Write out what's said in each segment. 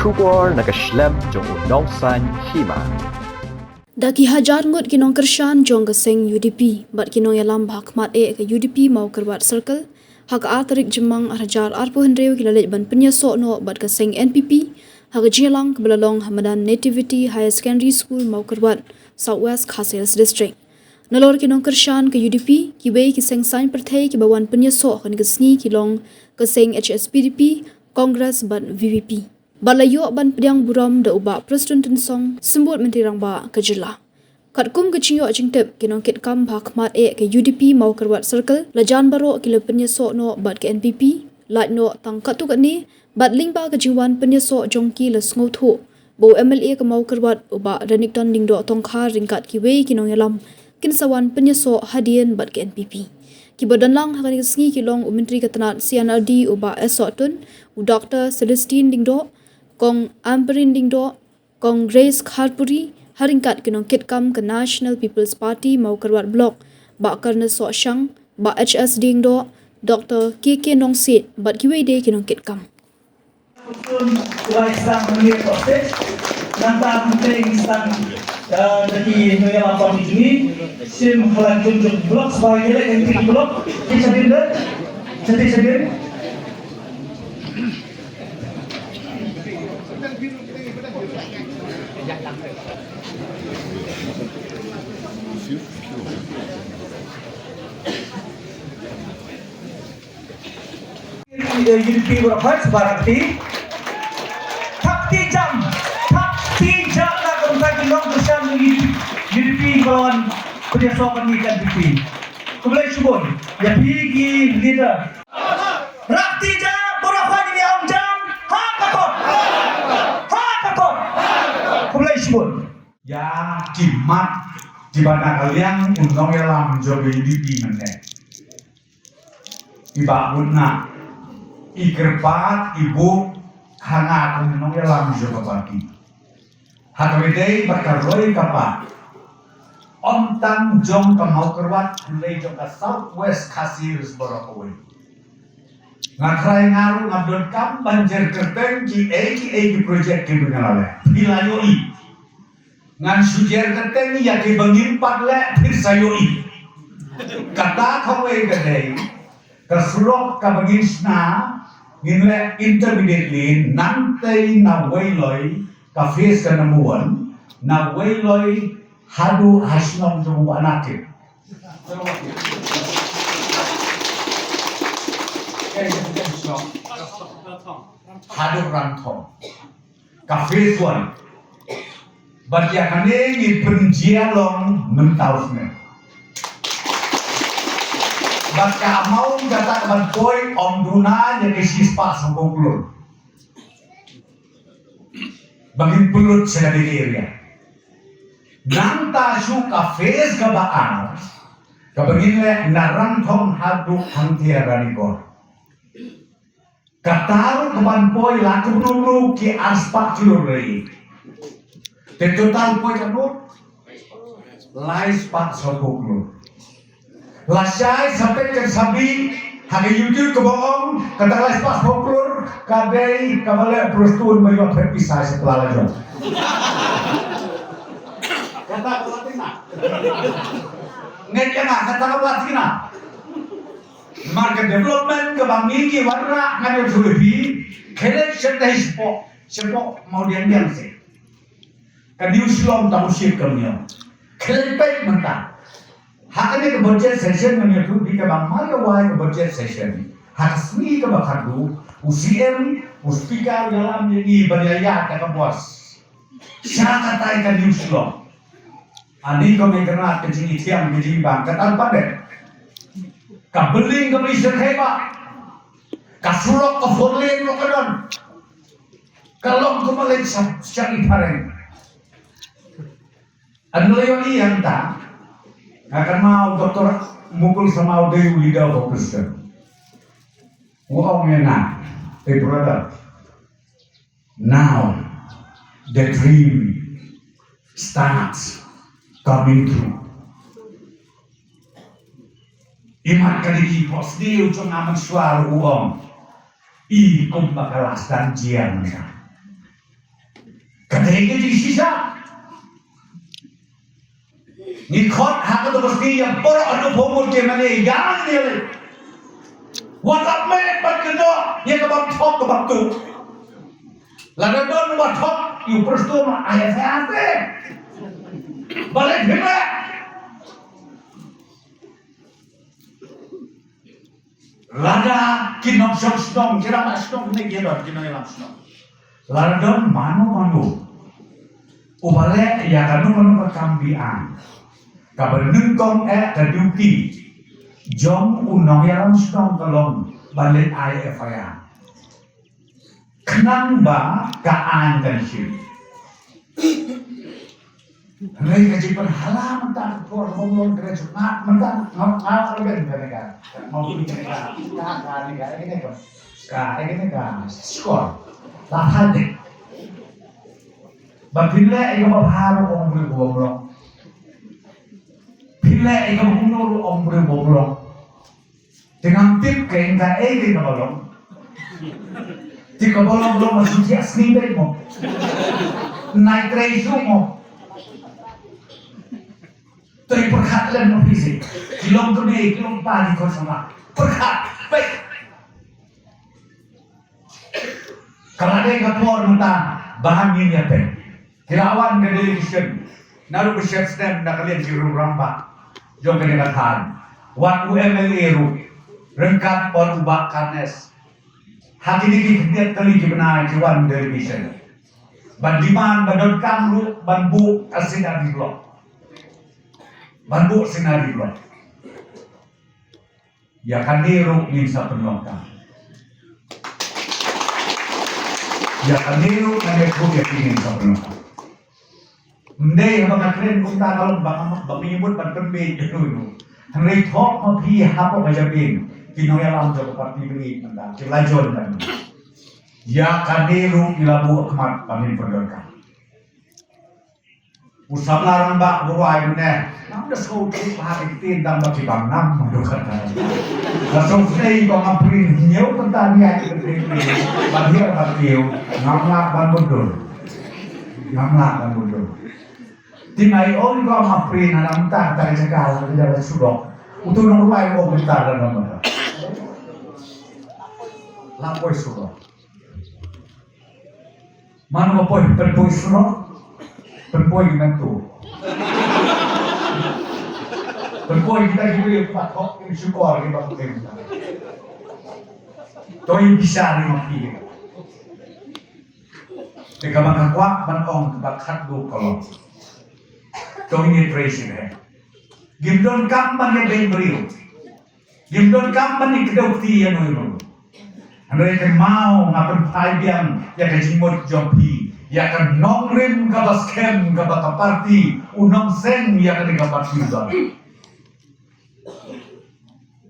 Shubor nakaslem jong unongsan hima. Daki hajar ngut kinong kershan jong keseng UDP, bat kinong yalam bahakmat ke UDP mau kerwat circle, hak tarik jemang hajar arpo hendrew kilalit ban penyesok no bat keseng NPP, hak jilang kebelalong Hamadan Nativity Higher Secondary School mau kerwat Southwest Khasils District. Nalor kinong kershan ke UDP, kibai kiseng sain perthai kibawan penyesok kan kesni kilong keseng HSPDP, Kongres ban VVP. Balayo ban pediang buram da ubak Preston Tensong sembut Menteri Rangba ke Jelah. Kat kum ke Cingyo Jingtep kinong kit kam bahakmat ke UDP mau kerwat circle lajan baro kila penyesok no bat ke NPP lat no tang katu kat ni bat lingba ke jiwan penyesok jongki le sngotu bo MLA ke mau kerwat ubak Renikton Dingdo Tongkar ringkat kiwei kinong yalam kinsawan penyesok hadian bat ke NPP. Kibadan lang hakan kesngi kilong Menteri Ketenat CNRD ubak Esotun u Dr. Celestine Dingdo Kong Amperin Dingdo, Kong Grace Kharpuri, haringkat kinong kitkam ke National People's Party mau kerwat blok, bak karna sok syang, bak HS Dingdo, Dr. KK Nongsit, bat kiwei de kinong kitkam. Pun tuai sang menir proses, nanta penting sang dari noya lapor ini, sim halan tunjuk blok sebagai yang kiri blok, jadi UDP berapa sebarati takti jam nak kembali long bersam UDP kawan kerjasama ni kan UDP kembali subon ya pergi leader rakti jam berapa ni om jam ha kakot kembali subon ya kimat di mana kalian undang yalam job UDP meneh iba bunna ikerpat ibu hanga undang yalam job bagi hatwede bakaroi kapa ontang jong kamau kerwat lay jong ka Southwest Khasils Borokowai ngakrai ngaru ngabdon kam banjir kerteng ki project ke bengalale hilayoi ngan sujer kerteng ya ke bangimpat le pirsayoi kata kawai gadai kesulok ka baginsna nginle intermediately nantai na wailoi ka face ka namuan na wailoi hadu hasnom jong anake hadu rantong ka face one batia kane ni penjialong mentausne baka mau kata kaban boy om duna jadi sispa sangkong bagin pulut sa area nanta suka face ka baan kabagin le narantong hadu hantiara nikor kataru kaban boy laku dulu ki aspak cilurei te total boy kanut lais pak sangkong lasai sampai ke sabi hari YouTube kebohong kata les pas poklur kadai kabale prostun bayo terpisah setelah lajon kata pelatina ngekena kata pelatina market development kebangi ki warna ngayo sulebi kelek sedai sepo mau diandian se kadiuslom tamusyir kamnya kelek baik mentah hakane ke budget session menyatu di ke bang Mario Wai ke budget session hakasmi ke bakadu UCM uspika dalam jadi berdaya ke bos syaka tai kan diuslom ani ko me kena ke jini tiang ke jini bang katan pade ka beling ke bisa heba ka sulok ke forlen lo kadon kalau ko malen syari pareng anleyo yang ta akan mau doktor mukul sama udah lidah dokter. Wow mena, hey brother. Now the dream starts coming true. Imat kadiki pos di ujung aman suara uang. I kum bakalas dan jian. Kadang-kadang di sisa. Ni khot hak tu pasti yang porok anu pomul ke mana yang ni le. Walau mereka kena yang kebab top kebab tu. Lalu don buat top, you perstuma ayat saya. Balik bila. Lada kinong song kira mas song ni kira kinong elam song. Lalu don manu. Ubale ya kanu kekambian. Kabar nungkong kaduki. Jom unong yang song kalong balik IFIA. Kenang ba kaan dan sih. Mereka kaji berhala mentah por ngomong kerja mak mentah ngomong kerja mereka mau bikin mereka ini kan skor tahan deh. Bapile ego baharu ombre boblong. Pile ego bunuru ombre boblong. Dengan tip kengka ego bolong. Jika bolong belum masuk jas ni mo. Naik resu mo. Tapi perkat lem fisik. Kilom kene kilom padi kau sama. Perkat baik. Kalau ada yang kapor mentah bahan ini apa? Kirawan ke delegation, naru bersih stem nak kalian jiru rampak, jom kena katakan, wan UMLA ru, rengkat or ubah karnes, hati ini kita kali benar jiwan delegation, bandiman badon kamru banbu asinar di blok, banbu sinar di blok, ya kan niru bisa penongkang, ya kan niru nanti ya ingin bisa penongkang. Mendai mga kren kung takalong baka menyebut pan-penbid dulu. Henry Thok mapi hapo kajabin. Kinoyalam jo parti beri mendang. Kilajon dan. Ya kadiru ilabu akmat pamin pendorkan. Usap larang bak buruai benar. Namda skau trip hari tindang baki bang nam mendukan. Langsung sei kau ngaprin nyau pentania kita bahir bakiu ngamlak ban mundur. Ngamlak ban mundur. Timai orang kau ngapri nanam tak dari segala tidak sudah. Untuk nongkrong kau bentar dan nongkrong. Lapoi sudah. Mana lapoi perpoi sudah? Perpoi gimana tu? Perpoi kita juga patok ini syukur kita pakai. Toi bisa ni mapi. Jika bangga kuat bantong bakat du kalau. Ini tracing है गिमडोन काम बने बेंबरियो गिमडोन काम बने kedokti yang nuru mereka mau ngapain payang ya kejimut jompi ya kan nongrim kabas kem kabaka party unong sen ya kan kabas juga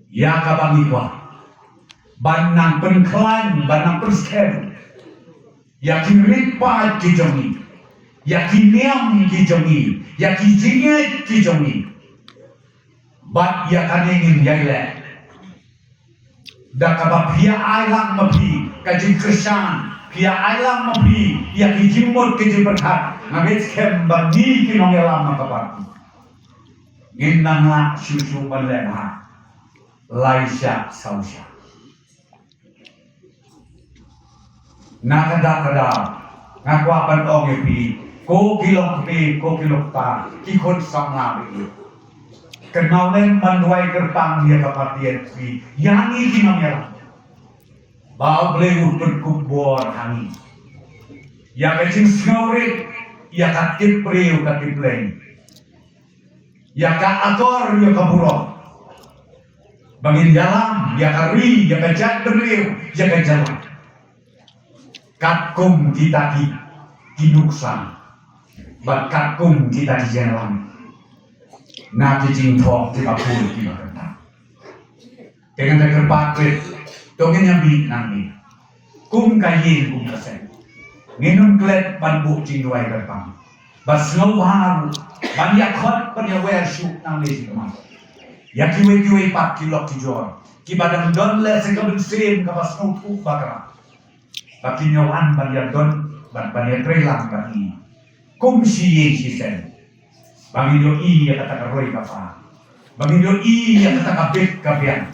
ya kabang ikwa banang penklan banang perskem ya kinripa kijomi ya kiniam kijomi ya kijinget kijomi bat ya kaningin yaile da kabab pia ailang mapi kajin kersan pia ailang mapi ya kijimot kijin berkat ngabit kem bagi kinong yalam makaparti ginang la susu panlema laisya sausya nakada ngakwa ong epi ko kilok ta kikon samna bi kenaulen manduai kerpang dia kapatian pi yang ini namanya bau bleu berkubur hangi ya kecing snowrit ya katip priu katip leng ya ka ator ya kaburo bangin jalan ya kari ya kajat beriu ya kajalan katkum kita kinuksan Bakakum kita di jalan, nabi jingtok di bapur di mana? Dengan teker paket, dongeng yang bi nanti, kum kayin kum kasen, minum klet banbuk jingduai kerpang, bas ngawar, banyak hot banyak wear shoot nang lesi kemana? Ya kiwe 4 kilo kijor, kibadang don le sekabin stream kabas ngawuk bakar, baki nyawan banyak don banyak trelang kami. Kumsi sisen. Bangido iya kata karoi kapa. Bangido iya kata kabit kabian.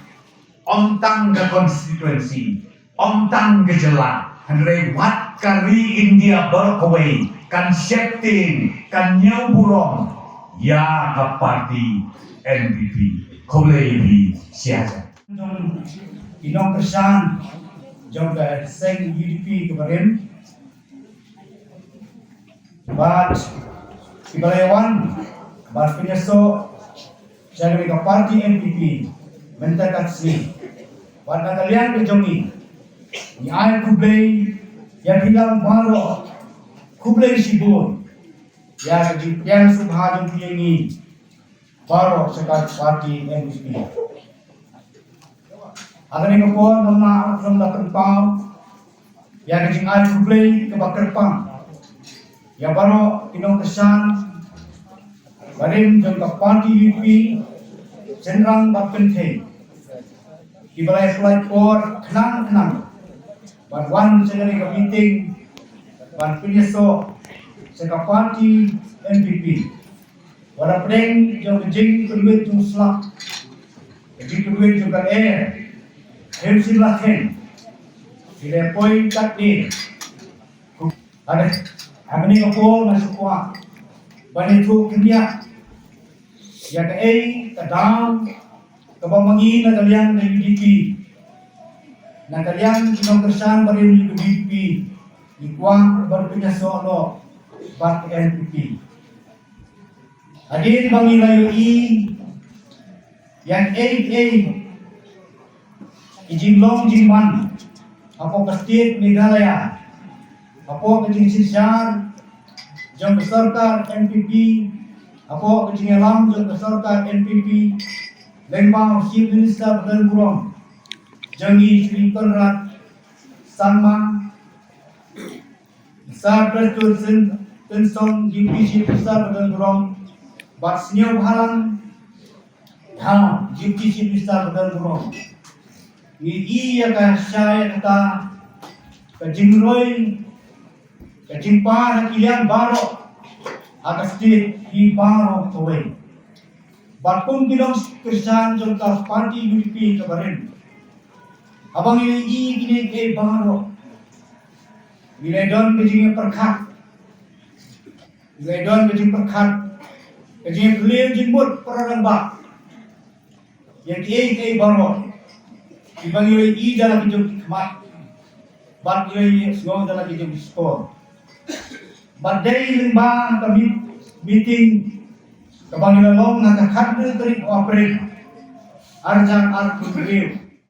Ontang ke konstituensi. Ontang ke jelas. Henry wat kari India berkawai. Kan setting. Kan nyamburong. Ya ke parti NPP. Kolebi siasa. Inong Kershan jom ke Seng UDP kemarin. But Ibalayawan but pinyaso siya ke parti NPP mentakat si but nakalian ke jongi ni ay kublay yang hilang baru kublay sibur yang subhadong piyangi baru sekat parti NPP. Agar ini po nama from dapat pam yang kecing ay kublay ke bakar pam yang baru Inong Kershan barim jangka parti UDP senrang bapente di balai flight for kenang but one segala ke meeting but pinyaso seka parti NPP wala preng jang kejing kedua jung slap kejing kedua jung kan Hemsin laken tidak poin kat ni ada Hamani kapol masuk kuat, bani tu kenya, ya ke kadang kebamangi na kalian na UDP, na kalian Inong Kershan barim UDP, ikuang berpunya soal bat NPP. Hadir bangi layu yang ijinglong jingman, apa kestit Meghalaya. Apo kecing sisar jam beserta NPP, apo kecing alam jam beserta NPP, Lembang Chief Minister Badan Burong, Jangi Sri Konrad Sanma, Besar Presiden Tensong DPC Besar Badan Burong, Bat Senyaw Halang, DPC Besar Badan Burong. Iya kah saya kata kecing Roy Kejimpa kilian baru atas di baru kawai. Batpun Inong Kershan jangka parti UDP kemarin. Abang ini gini baru. Wilayah kejimnya perkat. Wilayah kejim perkat. Kejimnya beliau jimbut perlembak. Yang baru. Ibang ini dalam kejim kemat. Bat ini semua dalam kejim skor. Badai lembang kami meeting kebangilan long nakakadil terik operate arjang arku beliau